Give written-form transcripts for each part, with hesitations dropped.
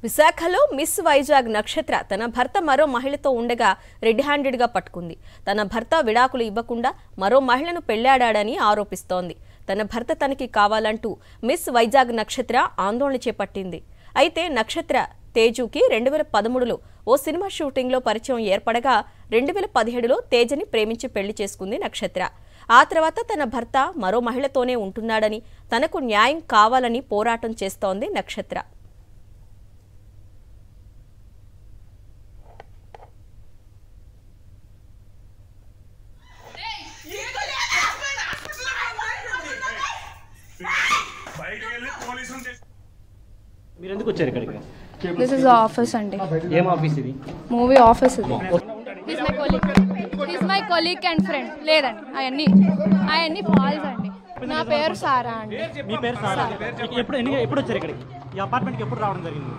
విశాఖలో మిస్ వైజాగ్ నక్షత్ర తన భర్త మరో మహిళతో ఉండగా రెడ్ హ్యాండెడ్గా పట్టుకుంది. తన భర్త విడాకులు ఇవ్వకుండా మరో మహిళను పెళ్లాడాడని ఆరోపిస్తోంది. తన భర్త తనకి కావాలంటూ మిస్ వైజాగ్ నక్షత్ర ఆందోళన చేపట్టింది. అయితే నక్షత్ర తేజుకి 2013లో ఓ సినిమా షూటింగ్లో పరిచయం ఏర్పడగా 2017లో తేజని ప్రేమించి పెళ్లి చేసుకుంది నక్షత్ర. ఆ తర్వాత తన భర్త మరో మహిళతోనే ఉంటున్నాడని, తనకు న్యాయం కావాలని పోరాటం చేస్తోంది నక్షత్ర. మీరు ఎందుకు వచ్చారు ఇక్కడికి? దిస్ ఇస్ ఆఫీస్ అండి. ఏం ఆఫీస్ ఇది? మూవీ ఆఫీస్ ఇది. His my colleague and friend. లేదండి, అవన్నీ ఫాల్స్ అండి. నా పేరు సారా అండి. మీ పేరు సారా? ఎప్పుడు వచ్చారు ఇక్కడికి? ఈ అపార్ట్మెంట్కి ఎప్పుడు రావడం జరిగింది?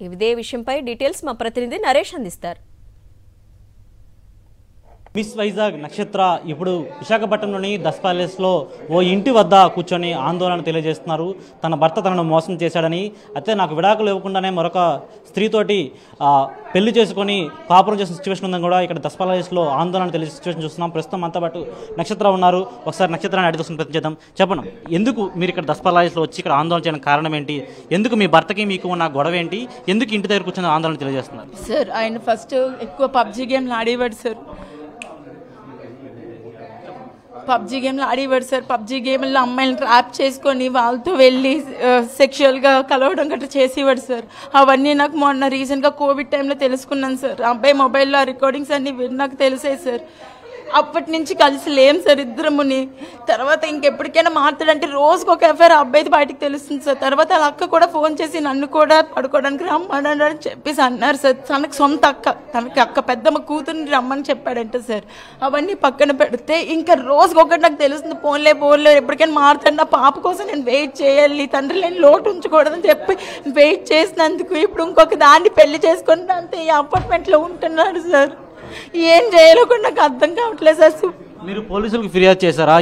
ఇదే విషయంపై డీటెయిల్స్ మా ప్రతినిధి నరేష్ అందిస్తారు. మిస్ వైజాగ్ నక్షత్ర ఇప్పుడు విశాఖపట్నంలోని దస్ ప్యాలెస్లో ఓ ఇంటి వద్ద కూర్చొని ఆందోళన తెలియజేస్తున్నారు. తన భర్త తనను మోసం చేశాడని, అయితే నాకు విడాకులు ఇవ్వకుండానే మరొక స్త్రీతోటి పెళ్లి చేసుకొని కాపురం చేసిన సిచ్యువేషన్ ఉందని కూడా ఇక్కడ దస్ ప్యాలెస్లో ఆందోళన తెలియజేసే సిచ్యువేషన్ చూస్తున్నాం. ప్రస్తుతం అంతా పాటు నక్షత్ర ఉన్నారు. ఒకసారి నక్షత్రాన్ని అడిగి ప్రయత్నం చేద్దాం. చెప్పండి, ఎందుకు మీరు ఇక్కడ దస్ ప్యాలెస్లో వచ్చి ఇక్కడ ఆందోళన చేయడానికి కారణం ఏంటి? ఎందుకు మీ భర్తకి మీకు ఉన్న గొడవ ఏంటి? ఎందుకు ఇంటి దగ్గర కూర్చొని ఆందోళన తెలియజేస్తున్నారు? సార్, ఆయన ఫస్ట్ ఎక్కువ పబ్జీ గేమ్లు ఆడేవాడు సార్. పబ్జీ గేమ్లో అమ్మాయిలను ట్రాప్ చేసుకొని వాళ్ళతో వెళ్ళి సెక్షువల్గా కలవడం గట్రా చేసేవాడు సార్. అవన్నీ నాకు మొన్న రీసెంట్గా కోవిడ్ టైంలో తెలుసుకున్నాను సార్. అబ్బాయి మొబైల్లో ఆ రికార్డింగ్స్ అన్నీ నాకు తెలిసాయి సార్. అప్పటి నుంచి కలిసి లేం సార్ ఇద్దరముని. తర్వాత ఇంకెప్పటికైనా మాట్లాడంటే రోజుకు ఒక ఎఫ్ఐఆర్ అబ్బాయిది బయటకు తెలుస్తుంది సార్. తర్వాత వాళ్ళ అక్క కూడా ఫోన్ చేసి నన్ను కూడా పడుకోవడానికి రమ్మని చెప్పేసి అన్నారు సార్. తనకు సొంత అక్క, తనకి అక్క పెద్దమ్మ కూతుర్ని రమ్మని చెప్పాడంట సార్. అవన్నీ పక్కన పెడితే ఇంకా రోజుకు ఒకటి నాకు తెలుస్తుంది. పోన్లే ఎప్పటికైనా మారుతాడు, నా పాప కోసం నేను వెయిట్ చేయాలి, తండ్రి లేని లోటు ఉంచకూడదని చెప్పి వెయిట్ చేసినందుకు ఇప్పుడు ఇంకొక దాన్ని పెళ్లి చేసుకుని అంతే ఈ అపార్ట్మెంట్లో ఉంటున్నాడు సార్. ఏం చేయాలో కూడా నాకు అర్థం కావట్లేదు సార్. మీరు పోలీసులకు ఫిర్యాదు చేశారా?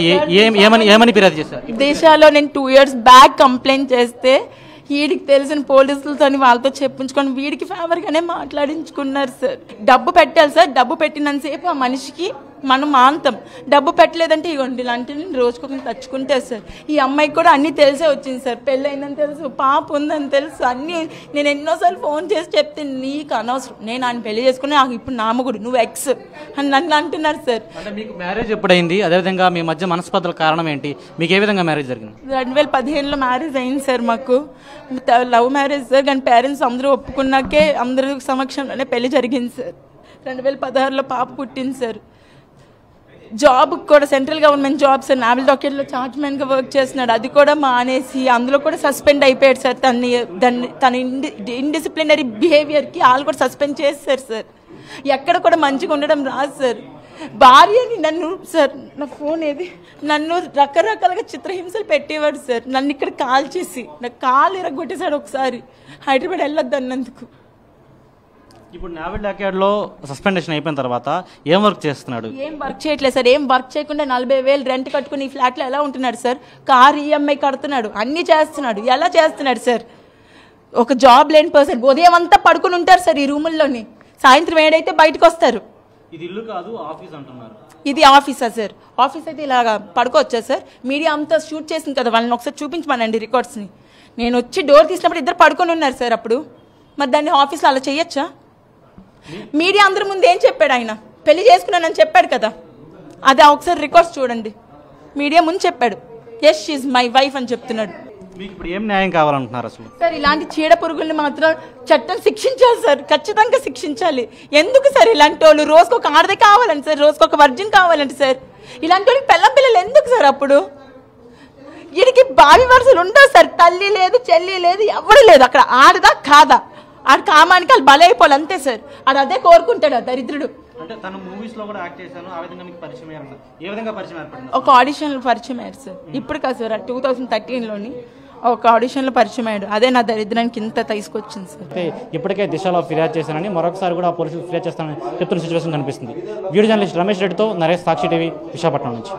ఏమని ఫిర్యాదు చేశారు? దేశాల్లో నేను 2 years బ్యాక్ కంప్లైంట్ చేస్తే వీడికి తెలిసిన పోలీసులతో వాళ్ళతో చెప్పించుకొని వీడికి ఫేవర్గానే మాట్లాడించుకున్నారు సార్. డబ్బు పెట్టాలి సార్. డబ్బు పెట్టినంతసేపు ఆ మనిషికి మనం మాంతం. డబ్బు పెట్టలేదంటే ఇవ్వండి ఇలాంటివి రోజుకొకరిని తెచ్చుకుంటే సార్. ఈ అమ్మాయికి కూడా అన్నీ తెలిసే వచ్చింది సార్. పెళ్ళయిందని తెలుసు, పాప ఉందని తెలుసు, అన్నీ నేను ఎన్నోసార్లు ఫోన్ చేసి చెప్తే నీకు అనవసరం, నేను ఆయన పెళ్లి చేసుకుని ఇప్పుడు నామగుడు, నువ్వు ఎక్స్ అని నన్ను అంటున్నారు సార్. అంటే మీకు మ్యారేజ్ ఎప్పుడైంది? అదేవిధంగా మీ మధ్య మనస్పర్ధల కారణం ఏంటి? మీకు ఏ విధంగా మ్యారేజ్ జరిగింది? 2015లో మ్యారేజ్ అయింది సార్. మాకు లవ్ మ్యారేజ్ సార్. కానీ పేరెంట్స్ అందరూ ఒప్పుకున్నాకే అందరూ సమక్షంలోనే పెళ్లి జరిగింది సార్. 2016లో పాప పుట్టింది సార్. జాబ్ కూడా central government job sir. Naval డాక్టర్లో చార్జ్మెన్గా వర్క్ చేస్తున్నాడు. అది కూడా మానేసి అందులో కూడా సస్పెండ్ అయిపోయాడు సార్. తన ఇండిసిప్లినరీ బిహేవియర్కి వాళ్ళు కూడా సస్పెండ్ చేస్తారు సార్. ఎక్కడ కూడా మంచిగా ఉండడం రాదు సార్. భార్యని నన్ను సార్, నా ఫోన్ ఏది, నన్ను రకరకాలుగా చిత్రహింసలు పెట్టేవాడు సార్. నన్ను ఇక్కడ కాల్ చేసి నాకు కాలు ఇరగొట్టేశాడు ఒకసారి, హైదరాబాద్ వెళ్ళొద్దు అన్నందుకు. ఇప్పుడు నావల్ డాక్యార్డ్లో సస్పెండేషన్ అయిపోయిన తర్వాత ఏం వర్క్ చేస్తున్నాడు? ఏం వర్క్ చేయట్లేదు సార్. ఏం వర్క్ చేయకుండా 40,000 రెంట్ కట్టుకుని ఈ ఫ్లాట్లో ఎలా ఉంటున్నాడు సార్? కార్ ఈఎంఐ కడుతున్నాడు, అన్నీ చేస్తున్నాడు. ఎలా చేస్తున్నాడు సార్? ఒక జాబ్ లేని పర్సన్ ఉదయం అంతా పడుకుని ఉంటారు సార్ ఈ రూముల్లోని. సాయంత్రం ఏడైతే బయటకు వస్తారు. ఇది ఇల్లు కాదు, ఆఫీస్ అంటున్నారు. ఇది ఆఫీసా సార్? ఆఫీస్ అయితే ఇలాగా పడుకోవచ్చా సార్? మీడియా అంతా షూట్ చేసింది కదా, వాళ్ళని ఒకసారి చూపించమనండి రికార్డ్స్ని. నేను వచ్చి డోర్ తీసినప్పుడు ఇద్దరు పడుకొని ఉన్నారు సార్. అప్పుడు మరి దాన్ని ఆఫీస్లో అలా చేయొచ్చా? మీడియా అందరి ముందు ఏం చెప్పాడు? ఆయన పెళ్లి చేసుకున్నానని చెప్పాడు కదా, అది ఒకసారి రికార్డ్స్ చూడండి. మీడియా ముందు చెప్పాడు, ఎస్ షీఈ్ మై వైఫ్ అని చెప్తున్నాడు. మీకు ఇప్పుడు ఏం న్యాయం కావాలంటున్నారు అసలు? సార్, ఇలాంటి చీడ పురుగుల్ని మాత్రం చట్టం శిక్షించాలి సార్, ఖచ్చితంగా శిక్షించాలి. ఎందుకు సార్ ఇలాంటి వాళ్ళు? రోజుకొక ఆడదే కావాలండి సార్, రోజుకొక వర్జిన్ కావాలండి సార్. ఇలాంటి వాళ్ళకి పిల్లలు ఎందుకు సార్? అప్పుడు వీడికి భావి వరుసలు ఉండవు సార్. తల్లి లేదు, చెల్లి లేదు, ఎవరు లేదు. అక్కడ ఆడదా కాదా, ఆడ కామానికి వాళ్ళు బలైపోవాలి అంతే సార్. ఆడు అదే కోరుకుంటాడు ఆ దరిద్రుడు. అంటే తను మూవీస్ లో కూడా యాక్ట్ చేశాను, ఆ విధంగా మీకు పరిచయం అయ్యారు. ఏ విధంగా పరిచయం ఏర్పడింది? ఒక ఆడిషన్లో పరిచయం అయ్యారు సార్. ఇప్పుడు కాదు సార్, 2013లోని ఒక ఆడిషన్లో పరిచయం అయ్యాడు. అదే నా దరిద్రానికి ఇంత తీసుకొచ్చింది సార్. అయితే ఇప్పటికే దిశలో ఫిర్యాదు చేశానని, మరొకసారి కూడా పోలీసులు ఫిర్యాదు చేస్తానని చెప్తున్న సిచ్యువేషన్ కనిపిస్తుంది. వీడియో జర్నలిస్ట్ రమేష్ రెడ్డితో నరేష్, సాక్షి టీవీ, విశాఖపట్నం నుంచి.